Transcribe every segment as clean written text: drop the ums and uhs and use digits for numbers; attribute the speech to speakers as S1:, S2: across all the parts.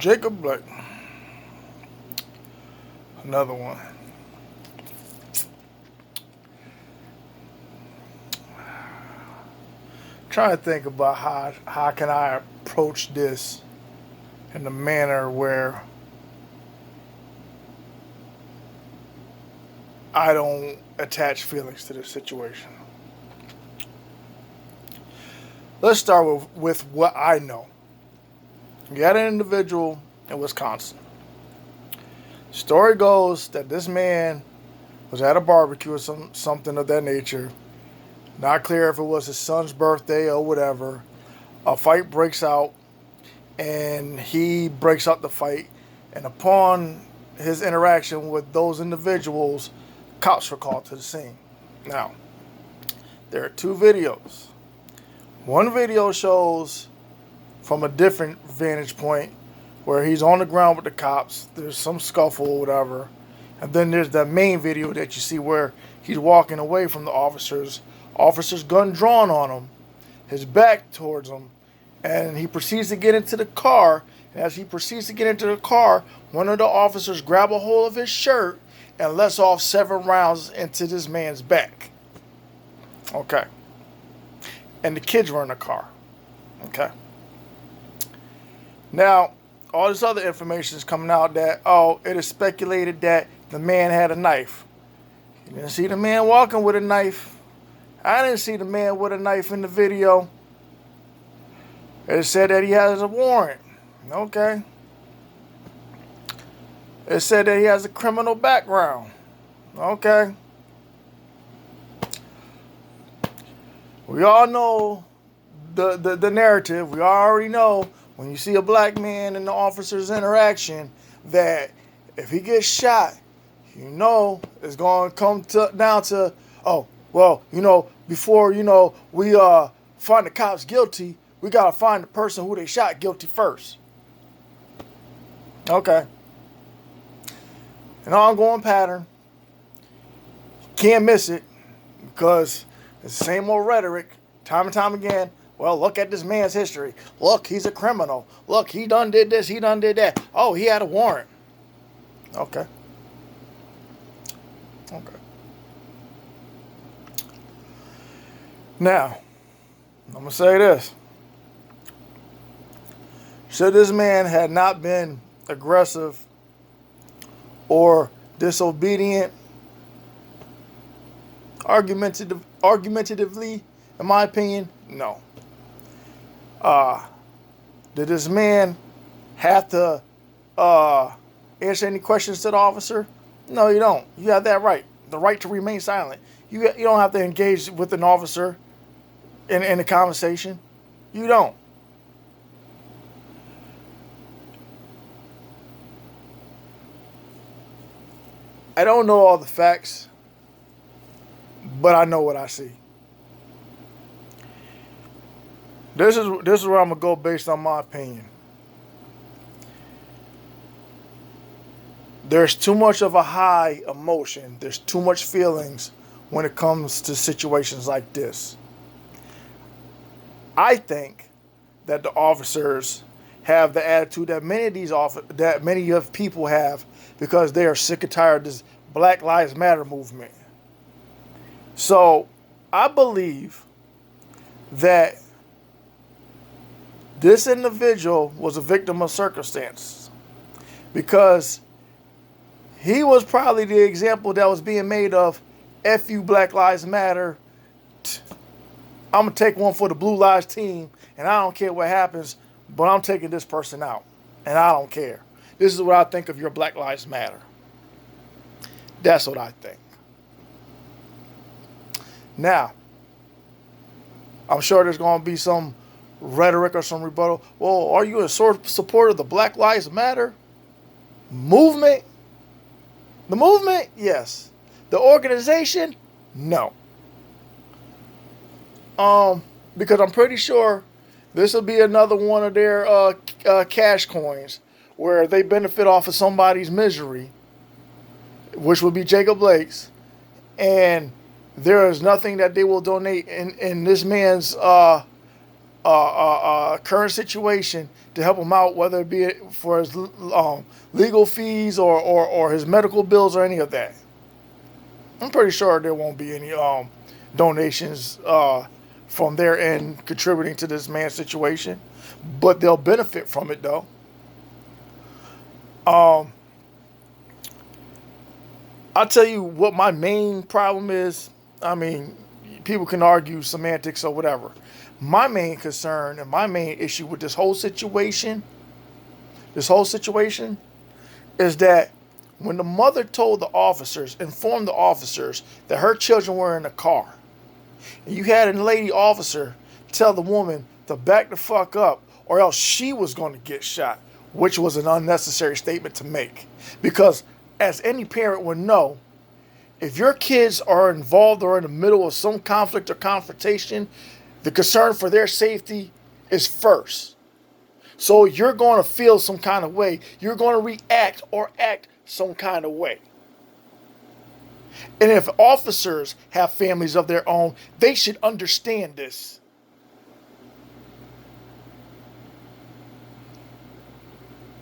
S1: Jacob Blake. Another one. Trying to think about how can I approach this in a manner where I don't attach feelings to the situation. Let's start with what I know. You got an individual in Wisconsin. Story goes that this man was at a barbecue or something of that nature. Not clear if it was his son's birthday or whatever. A fight breaks out, and he breaks up the fight. And upon his interaction with those individuals, cops were called to the scene. Now, there are two videos. One video shows from a different vantage point where he's on the ground with the cops. There's some scuffle or whatever. And then there's the main video that you see where he's walking away from the officers. Officer's gun drawn on him, his back towards him, and he proceeds to get into the car. And as he proceeds to get into the car, one of the officers grab a hold of his shirt and lets off 7 rounds into this man's back. Okay. And the kids were in the car. Okay. Now, all this other information is coming out that, it is speculated that the man had a knife. You didn't see the man walking with a knife. I didn't see the man with a knife in the video. It said that he has a warrant. Okay. It said that he has a criminal background. Okay. We all know the narrative. We already know when you see a black man in the officer's interaction that if he gets shot, you know it's going to come down to, before, we find the cops guilty, we got to find the person who they shot guilty first. Okay. An ongoing pattern. Can't miss it because it's the same old rhetoric, time and time again. Well, look at this man's history. Look, he's a criminal. Look, he done did this, he done did that. Oh, he had a warrant. Okay. Okay. Now, I'm going to say this. Should this man had not been aggressive or disobedient, argumentatively, in my opinion, no. Did this man have to answer any questions to the officer? No, you don't. You have that right. The right to remain silent. You don't have to engage with an officer in a conversation. You don't. I don't know all the facts, but I know what I see. This is where I'm gonna go based on my opinion. There's too much of a high emotion. There's too much feelings when it comes to situations like this. I think that the officers have the attitude that many of people have because they are sick and tired of this Black Lives Matter movement. So I believe that this individual was a victim of circumstance because he was probably the example that was being made of F you Black Lives Matter. I'm going to take one for the Blue Lives team, and I don't care what happens, but I'm taking this person out, and I don't care. This is what I think of your Black Lives Matter. That's what I think. Now, I'm sure there's going to be some rhetoric or some rebuttal. Well, are you a supporter of the Black Lives Matter movement? The movement? Yes. The organization? No. Because I'm pretty sure this will be another one of their cash coins where they benefit off of somebody's misery, which would be Jacob Blake's, and there is nothing that they will donate in this man's current situation to help him out, whether it be for his legal fees or his medical bills or any of that. I'm pretty sure there won't be any donations from their end contributing to this man's situation, but they'll benefit from it though. Um, I'll tell you what my main problem is. I mean, people can argue semantics or whatever. My main concern and my main issue with this whole situation, is that when the mother told the officers, informed the officers that her children were in the car, and you had a lady officer tell the woman to back the fuck up or else she was going to get shot, which was an unnecessary statement to make. Because as any parent would know, if your kids are involved or in the middle of some conflict or confrontation, the concern for their safety is first. So you're going to feel some kind of way. You're going to react or act some kind of way. And if officers have families of their own, they should understand this.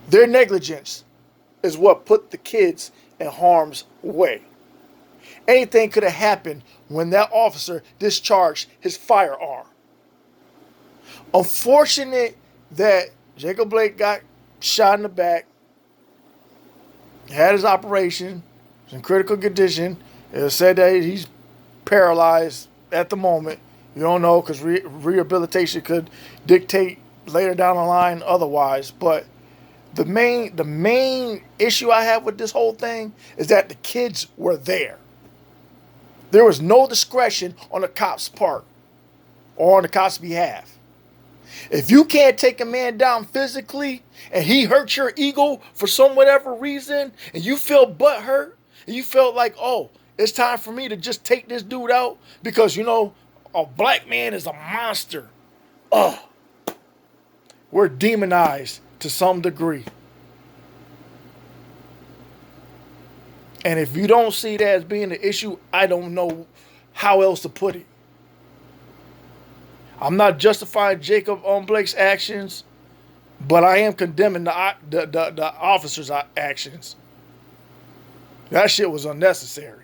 S1: Their negligence is what put the kids in harm's way. Anything could have happened when that officer discharged his firearm. Unfortunate that Jacob Blake got shot in the back, had his operation, was in critical condition. It said that he's paralyzed at the moment. You don't know because rehabilitation could dictate later down the line otherwise. But the main issue I have with this whole thing is that the kids were there. There was no discretion on the cop's part or on the cop's behalf. If you can't take a man down physically and he hurt your ego for some whatever reason and you feel butthurt and you felt like, oh, it's time for me to just take this dude out because, you know, a black man is a monster. Ugh. We're demonized to some degree. And if you don't see that as being an issue, I don't know how else to put it. I'm not justifying Jacob Blake's actions, but I am condemning the officer's actions. That shit was unnecessary.